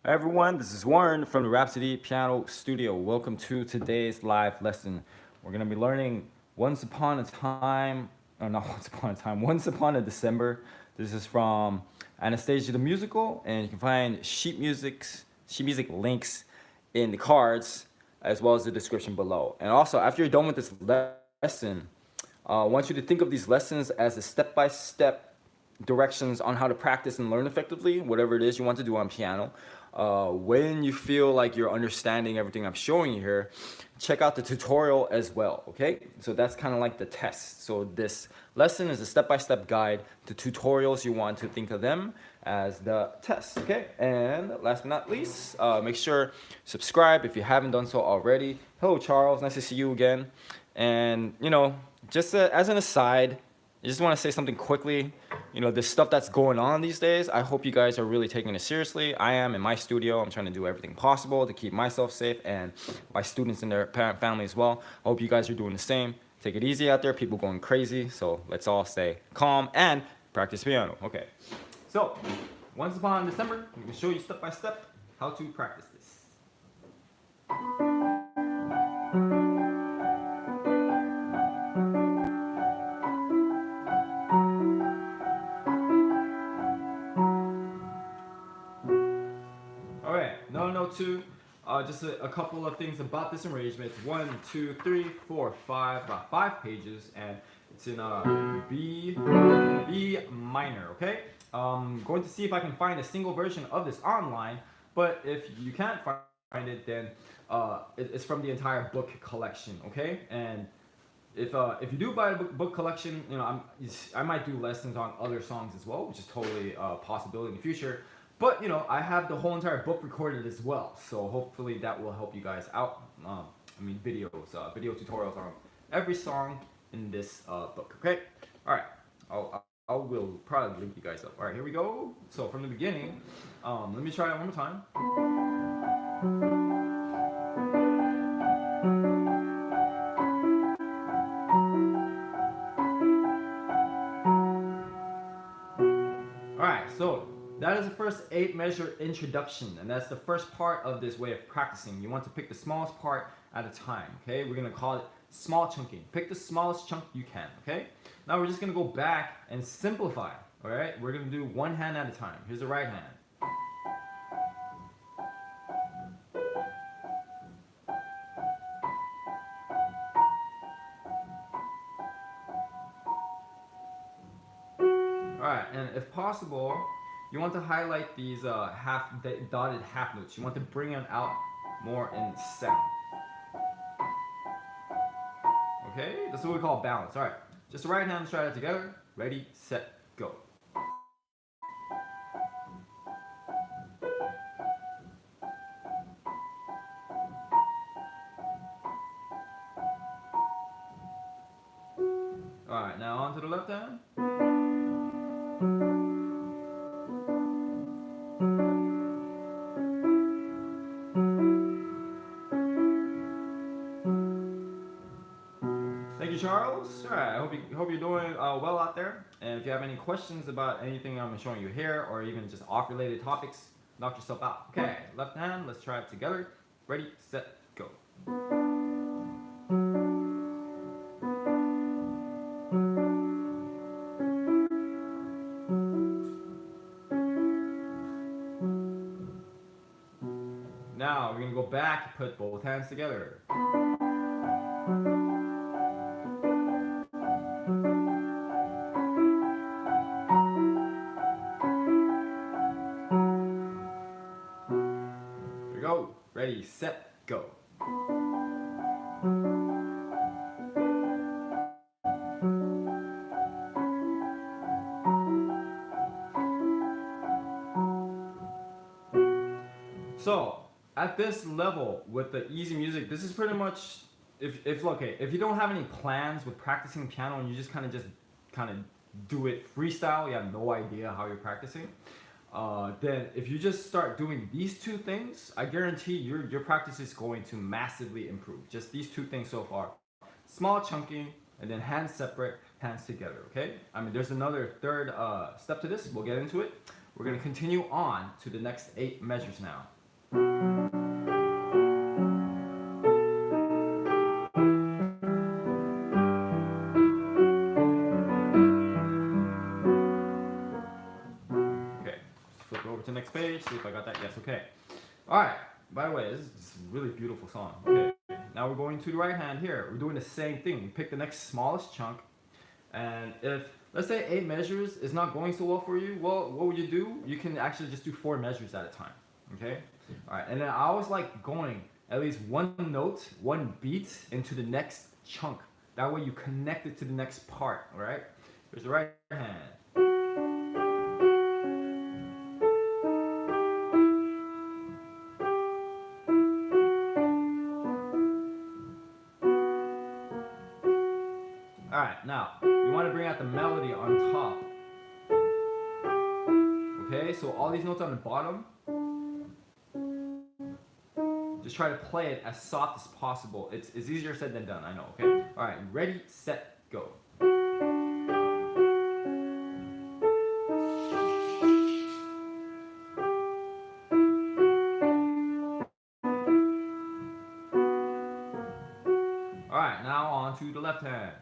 Hi everyone, this is Warren from the Rhapsody Piano Studio. Welcome to today's live lesson. We're going to be learning Once Upon a Time, or not Once Upon a Time, Once Upon a December. This is from Anastasia the Musical, and you can find sheet music links in the cards as well as the description below. And also, after you're done with this lesson, I want you to think of these lessons as a step-by-step directions on how to practice and learn effectively, whatever it is you want to do on piano. When you feel like you're understanding everything I'm showing you here, check out the tutorial as well, okay? So that's kind of like the test. So this lesson is a step-by-step guide to tutorials. You want to think of them as the test, okay? And last but not least, make sure subscribe if you haven't done so already. Hello, Charles. Nice to see you again. And, just as an aside, I just want to say something quickly. This stuff that's going on these days, I hope you guys are really taking it seriously. I am in my studio. I'm trying to do everything possible to keep myself safe and my students and their parent family as well. I hope you guys are doing the same. Take it easy out there. People going crazy. So let's all stay calm and practice piano. Okay. So, once upon December, I'm going to show you step by step how to practice this. Note two, just a couple of things about this arrangement. It's 1, 2, 3, 4, 5, about 5 pages, and it's in B minor. Okay. Going to see if I can find a single version of this online, but if you can't find it, then it's from the entire book collection. Okay, and if you do buy a book collection, I might do lessons on other songs as well, which is totally a possibility in the future. But I have the whole entire book recorded as well, so hopefully that will help you guys out. Video tutorials on every song in this book. Okay, all right. I will probably link you guys up. All right, here we go. So from the beginning, let me try it one more time. Alright, so that is the first 8-measure introduction, and that's the first part of this way of practicing. You want to pick the smallest part at a time, okay? We're going to call it small chunking. Pick the smallest chunk you can, okay? Now we're just going to go back and simplify, alright? We're going to do one hand at a time. Here's the right hand. Alright, and if possible, you want to highlight these dotted half notes. You want to bring them out more in sound. Okay, that's what we call balance. Alright, just the right hand, let's try that together. Ready, set, go. Alright, now on to the left hand. Thank you, Charles. All right, I hope you're doing well out there. And if you have any questions about anything I'm showing you here, or even just off-related topics, knock yourself out. Okay, left hand. Let's try it together. Ready, set, go. Now we're gonna go back, put both hands together. Here we go. Ready, set, go. So at this level with the easy music, this is pretty much if you don't have any plans with practicing piano and you just kind of do it freestyle, you have no idea how you're practicing. Then if you just start doing these two things, I guarantee your practice is going to massively improve. Just these two things so far: small chunking and then hands separate, hands together. Okay? There's another third step to this. We'll get into it. We're gonna continue on to the next 8 measures now. Okay, flip over to the next page, see if I got that. Yes, okay. All right, by the way, this is a really beautiful song. Okay, now we're going to the right hand here. We're doing the same thing. We pick the next smallest chunk, and if, let's say 8 measures is not going so well for you, well, what would you do? You can actually just do 4 measures at a time, okay? All right, and then I always like going at least one note, one beat into the next chunk. That way you connect it to the next part, all right? Here's the right hand. All right, now you want to bring out the melody on top. Okay, so all these notes on the bottom, just try to play it as soft as possible. It's easier said than done, I know, okay? All right, ready, set, go. All right, now on to the left hand.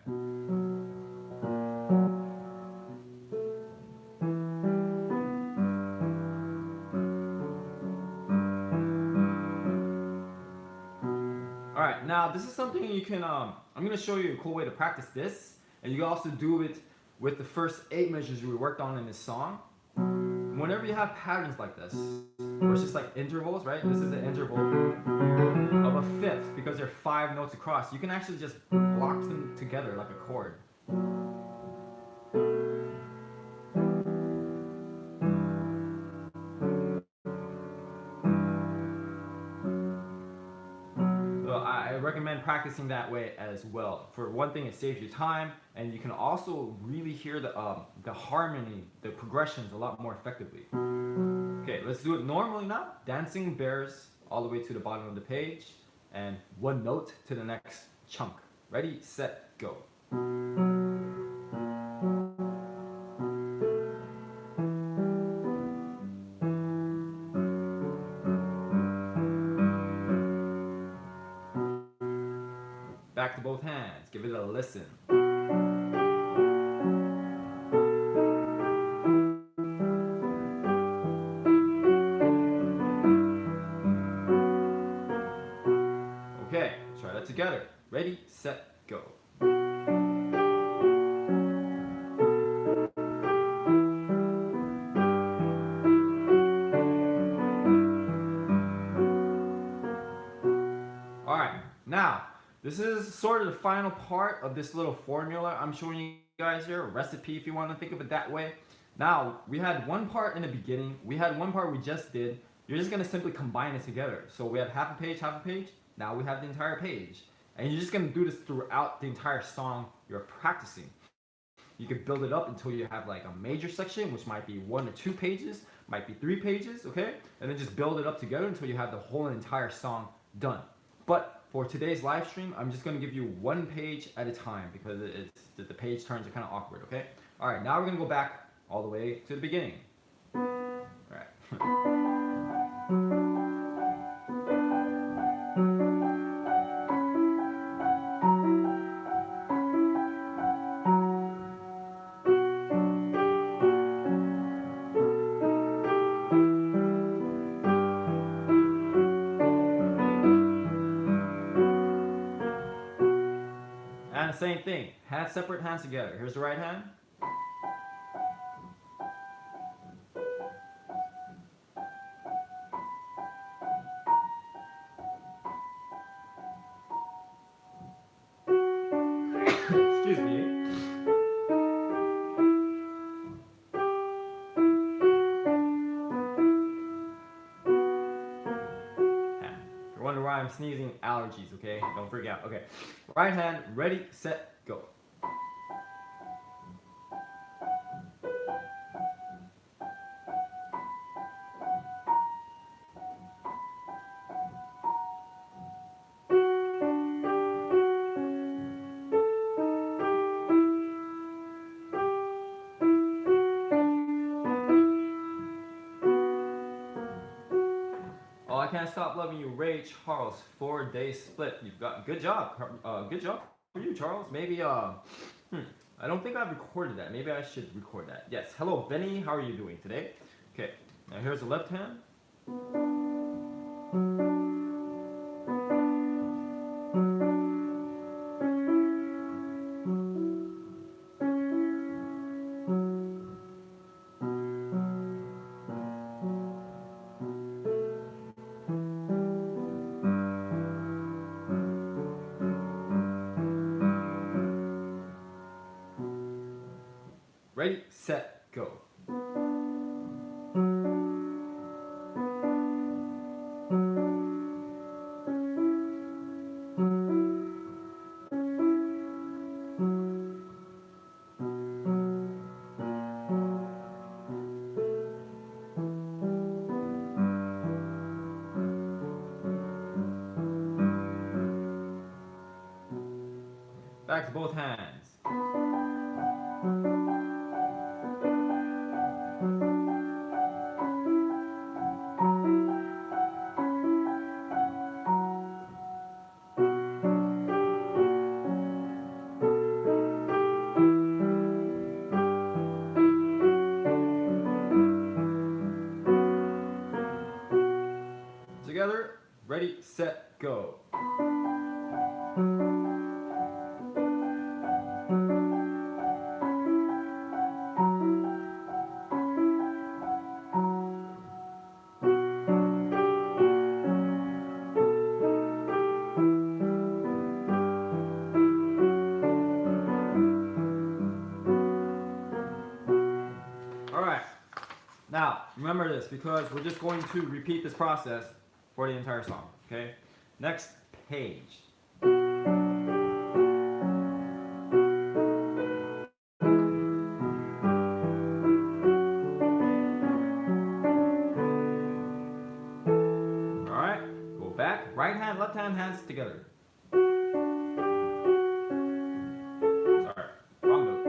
All right, now this is something you can, I'm gonna show you a cool way to practice this, and you can also do it with the first 8 measures we worked on in this song. Whenever you have patterns like this, where it's just like intervals, right? This is an interval of a fifth because there are 5 notes across. You can actually just block them together like a chord. So I recommend practicing that way as well. For one thing, it saves you time, and you can also really hear the harmony, the progressions a lot more effectively. Okay, let's do it normally now. Dancing bears all the way to the bottom of the page, and one note to the next chunk. Ready, set, go. Back to both hands, give it a listen. Okay, try that together. Ready, set, go. All right, now this is sort of the final part of this little formula I'm showing you guys here, a recipe if you want to think of it that way. Now, we had one part in the beginning, we had one part we just did. You're just gonna simply combine it together. So we have half a page, now we have the entire page. And you're just gonna do this throughout the entire song you're practicing. You can build it up until you have like a major section, which might be 1 or 2 pages, might be 3 pages, okay? And then just build it up together until you have the whole entire song done. But for today's live stream, I'm just going to give you 1 page at a time because the page turns are kind of awkward, okay? All right, now we're going to go back all the way to the beginning. All right. And the same thing, hands separate, hands together. Here's the right hand. Excuse me. If you're wondering why I'm sneezing, allergies, okay? Don't freak out. Okay. Right hand, ready, set, go. I Can't Stop Loving You, Ray Charles, 4-day split. You've got good job. Good job for you, Charles. Maybe I don't think I've recorded that. Maybe I should record that. Yes. Hello, Benny. How are you doing today? Okay. Now here's the left hand. Ready, set, go. Back to both hands. Together, ready, set, go. Alright, now remember this because we're just going to repeat this process for the entire song, okay? Next page. Alright, go back, right hand, left hand, hands together. Sorry, wrong note.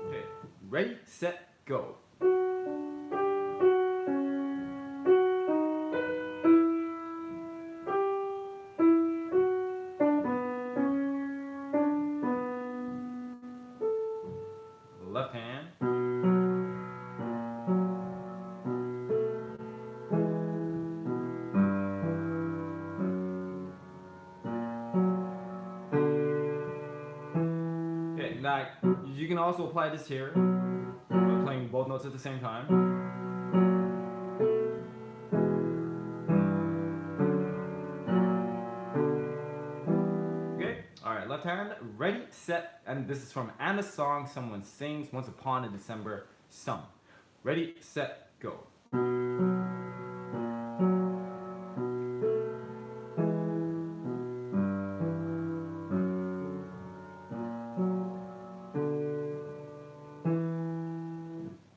Okay, ready, set, go. Left hand. Okay, now you can also apply this here, playing both notes at the same time. Okay, alright, left hand, ready, set, and this is from Anna's song, Someone Sings, Once Upon a December Sum. Ready, set, go.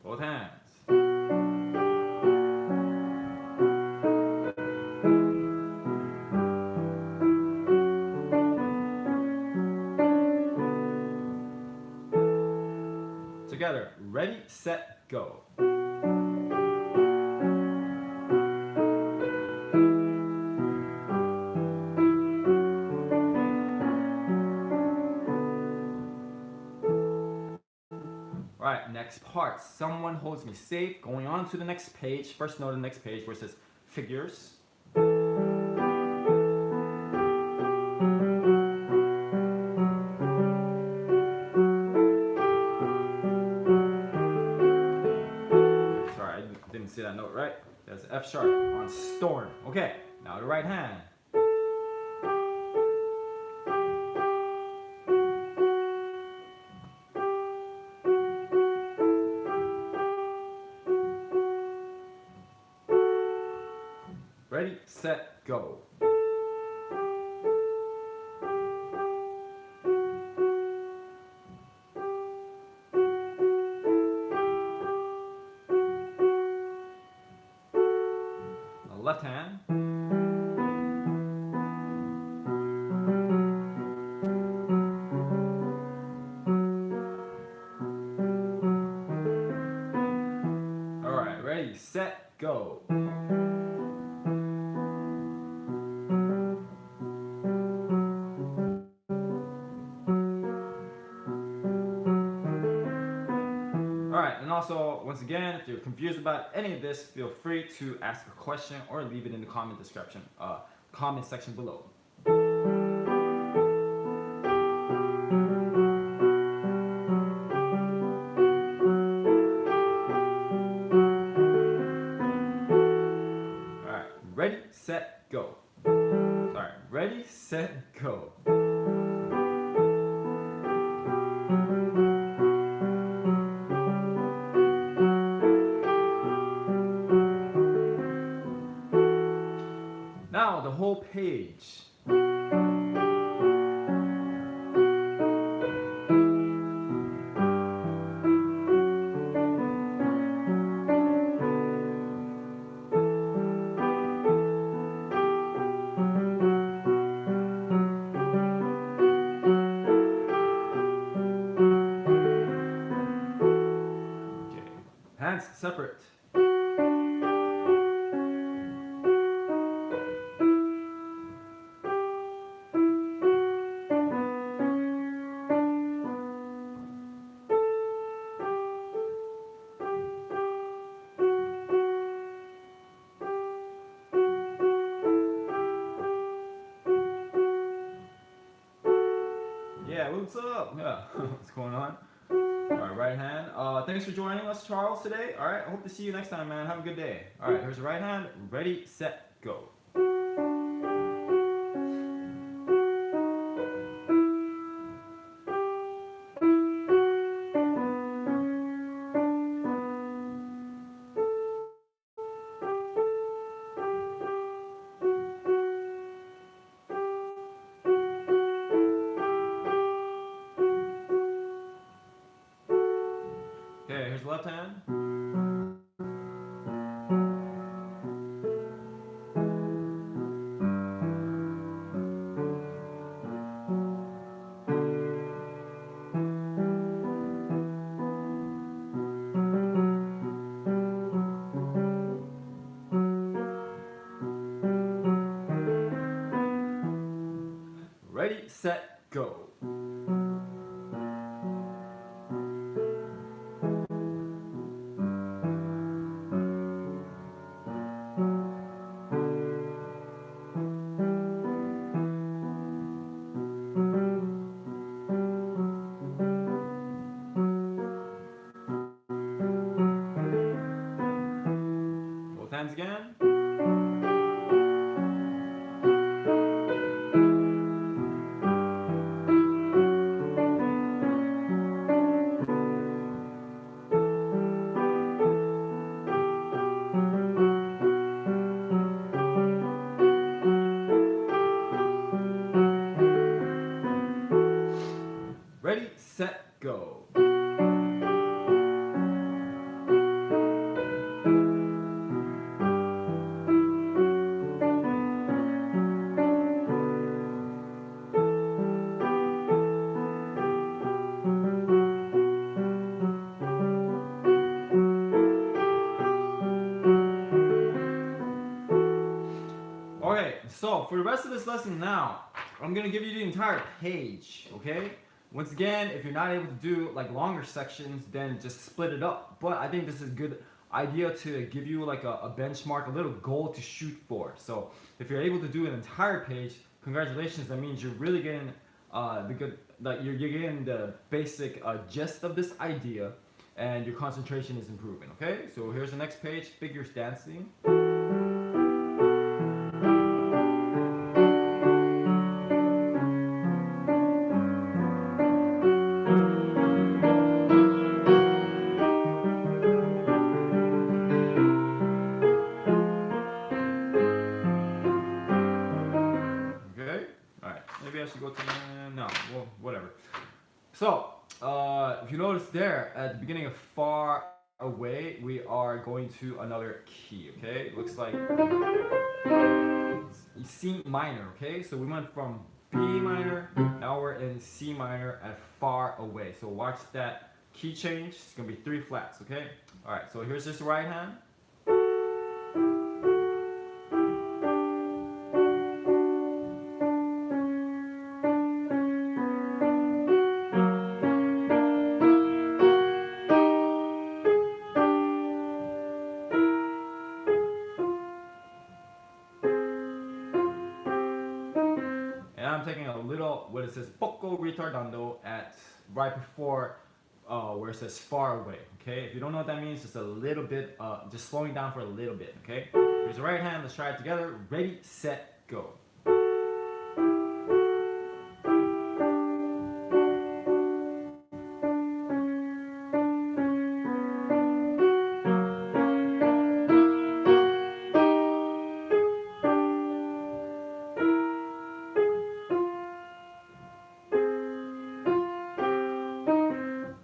Both hands. Together, ready, set, go. Alright, next part. Someone Holds Me Safe. Going on to the next page. First note of the next page where it says figures. Sorry, I didn't see that note right. That's F sharp on storm. Okay, now the right hand. Ready, set, go. The left hand. go. Alright, and also, once again, if you're confused about any of this, feel free to ask a question or leave it in the comment section below. Alright, ready, set, go. Alright, ready, set, go. Now the whole page. Okay, hands separate. Yeah, what's up? Yeah, what's going on? Alright, right hand. Thanks for joining us, Charles, today. Alright, I hope to see you next time, man. Have a good day. Alright, here's the right hand. Ready, set, go. Okay, here's the left hand. Ready, set, go. Both hands again. Ready, set, go. Okay, so for the rest of this lesson now, I'm gonna give you the entire page, okay? Once again, if you're not able to do like longer sections, then just split it up. But I think this is a good idea to give you like a benchmark, a little goal to shoot for. So if you're able to do an entire page, congratulations, that means you're really getting you're getting the basic gist of this idea, and your concentration is improving, okay? So here's the next page, figures dancing. Maybe I should go to no, well, whatever. So, if you notice there at the beginning of far away, we are going to another key. Okay, it looks like C minor. Okay, so we went from B minor, now we're in C minor at far away. So watch that key change. It's gonna be 3 flats. Okay. All right. So here's just the right hand. it says poco retardando at right before where it says far away. Okay, if you don't know what that means, just a little bit, just slowing down for a little bit. Okay, here's the right hand. Let's try it together. Ready, set, go.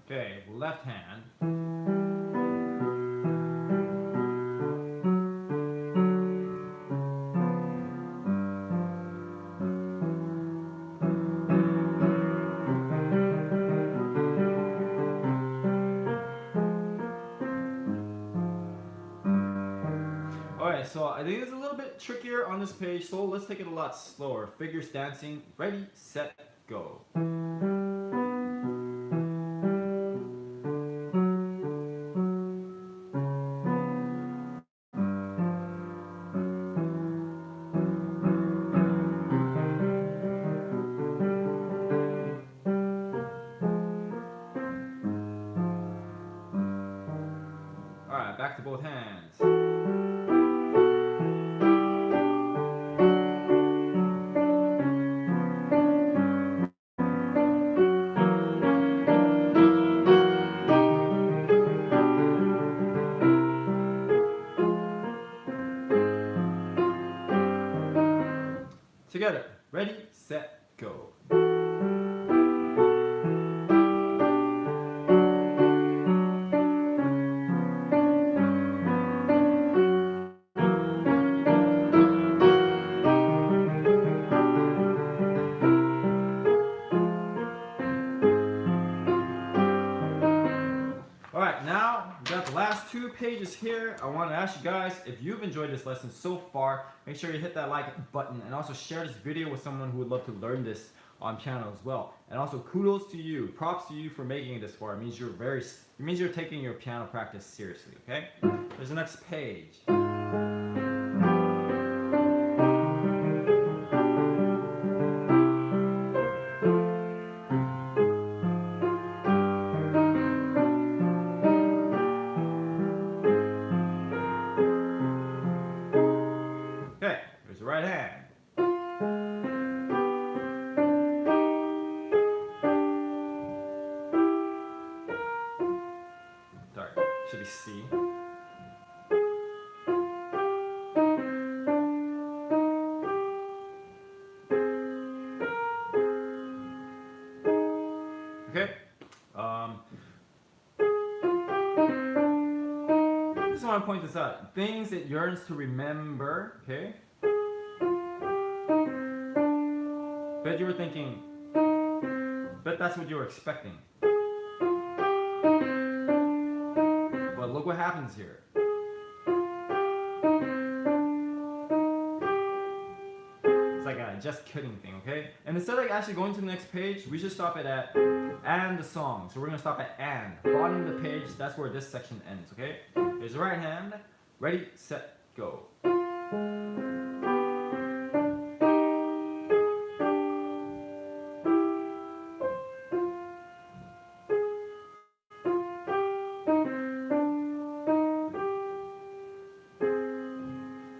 Okay, left hand. Alright, so I think it's a little bit trickier on this page, so let's take it a lot slower. Figures dancing. Ready, set, go. Alright, back to both hands. Together. Ready, set, go. Alright, now we got the last 2 pages here. I want to ask you guys, if you've enjoyed this lesson so far, make sure you hit that like button and also share this video with someone who would love to learn this on piano as well. And also kudos to you, props to you for making it this far. It means you're taking your piano practice seriously, okay? There's the next page. Okay, here's the right hand. Sorry, should be C. Okay. Just want to point this out. Things it yearns to remember. Okay. Bet you were thinking. Bet that's what you were expecting. But look what happens here. It's like a just kidding thing, okay? And instead of actually going to the next page, we should stop it at and the song. So we're gonna stop at and. Bottom of the page, that's where this section ends, okay? Here's the right hand. Ready, set, go.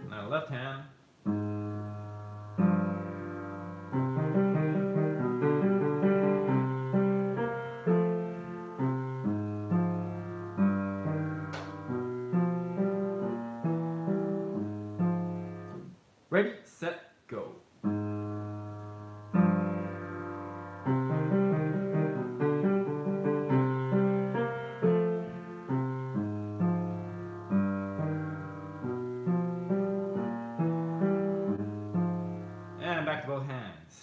Now left hand. Ready, set, go. And back to both hands.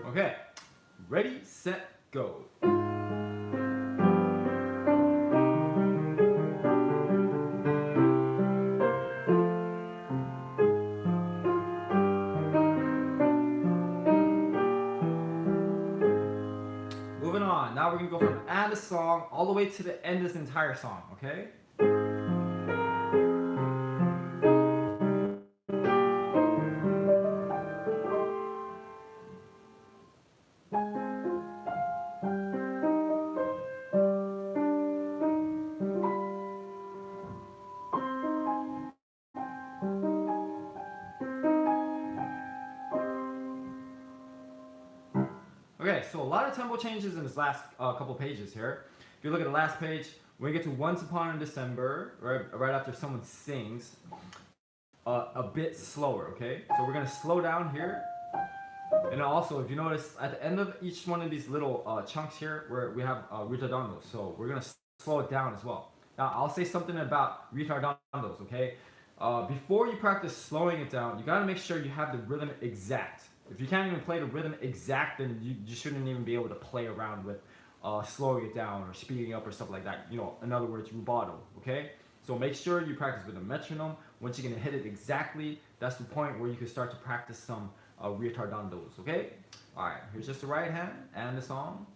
Okay, ready, set, go. moving on. Now we're gonna go from and the song all the way to the end of this entire song, okay? Okay, so a lot of tempo changes in this last couple pages here. If you look at the last page, when we get to Once Upon a December, right after someone sings, a bit slower, okay? So we're gonna slow down here. And also, if you notice, at the end of each one of these little chunks here, where we have retardandos, so we're gonna slow it down as well. Now, I'll say something about retardandos, okay? Before you practice slowing it down, you gotta make sure you have the rhythm exact. If you can't even play the rhythm exact, then you shouldn't even be able to play around with slowing it down or speeding up or stuff like that. You know, in other words, rubato, okay? So make sure you practice with a metronome. Once you're gonna hit it exactly, that's the point where you can start to practice some retardandos, okay? All right, here's just the right hand and the song.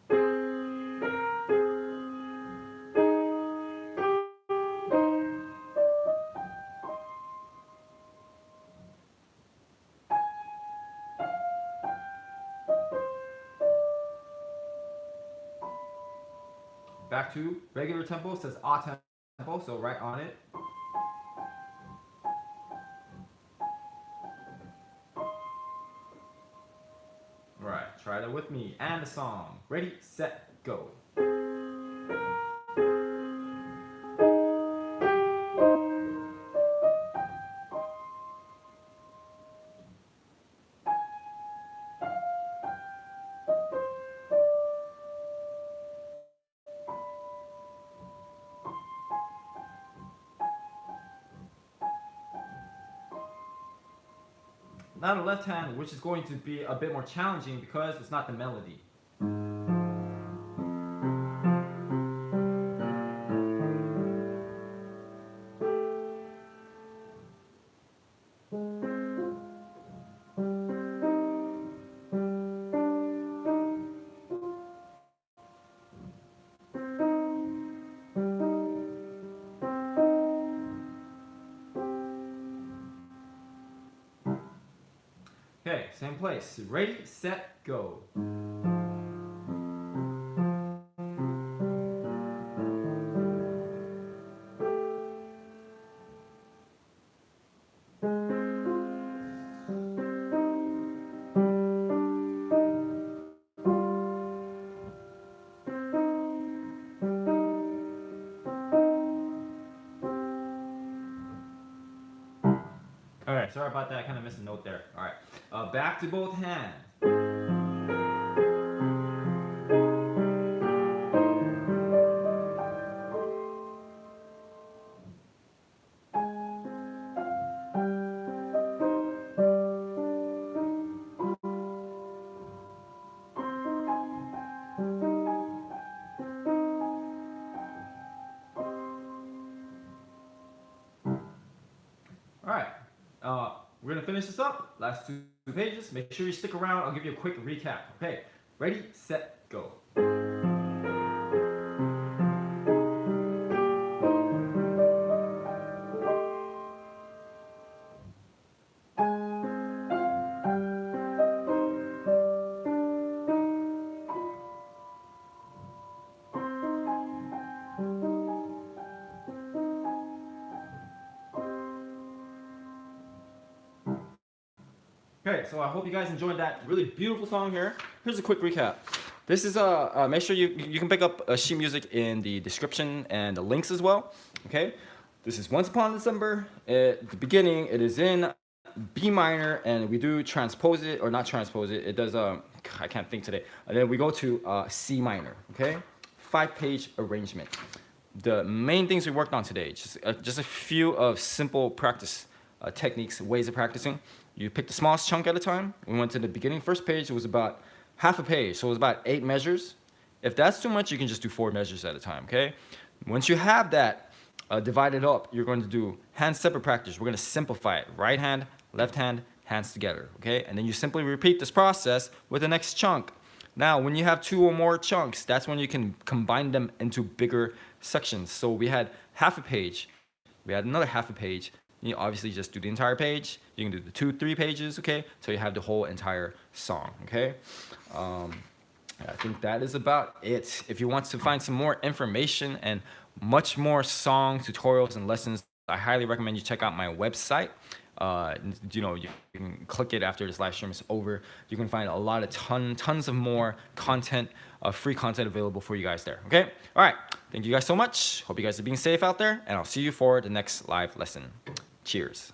Back to regular tempo, says a tempo, so right on it. Alright, try that with me. And the song. Ready, set, go. Now the left hand, which is going to be a bit more challenging because it's not the melody. Okay, same place. Ready, set, go. Alright, sorry about that. I kind of missed a note there. Alright, back to both hands. Alright, we're gonna finish this up. Last two pages. Make sure you stick around. I'll give you a quick recap. Okay, ready, set, go. Okay, so I hope you guys enjoyed that really beautiful song here. Here's a quick recap. This is make sure you can pick up sheet music in the description and the links as well. Okay, this is Once Upon a December. At the beginning, it is in B minor, and we do transpose it or not transpose it. It does I can't think today. And then we go to C minor. Okay, 5-page arrangement. The main things we worked on today, just a few of simple practice techniques, ways of practicing. You pick the smallest chunk at a time. We went to the beginning. First page, it was about half a page, so it was about 8 measures. If that's too much, you can just do 4 measures at a time, okay? Once you have that divided up, you're going to do hand separate practice. We're going to simplify it. Right hand, left hand, hands together, okay? And then you simply repeat this process with the next chunk. Now, when you have 2 or more chunks, that's when you can combine them into bigger sections. So we had half a page, we had another half a page. You obviously just do the entire page. You can do the 2, 3 pages, okay? So you have the whole entire song, okay? I think that is about it. If you want to find some more information and much more song tutorials and lessons, I highly recommend you check out my website. You can click it after this live stream is over. You can find a lot of tons of more content, free content available for you guys there. Okay. All right. Thank you guys so much. Hope you guys are being safe out there, and I'll see you for the next live lesson. Cheers.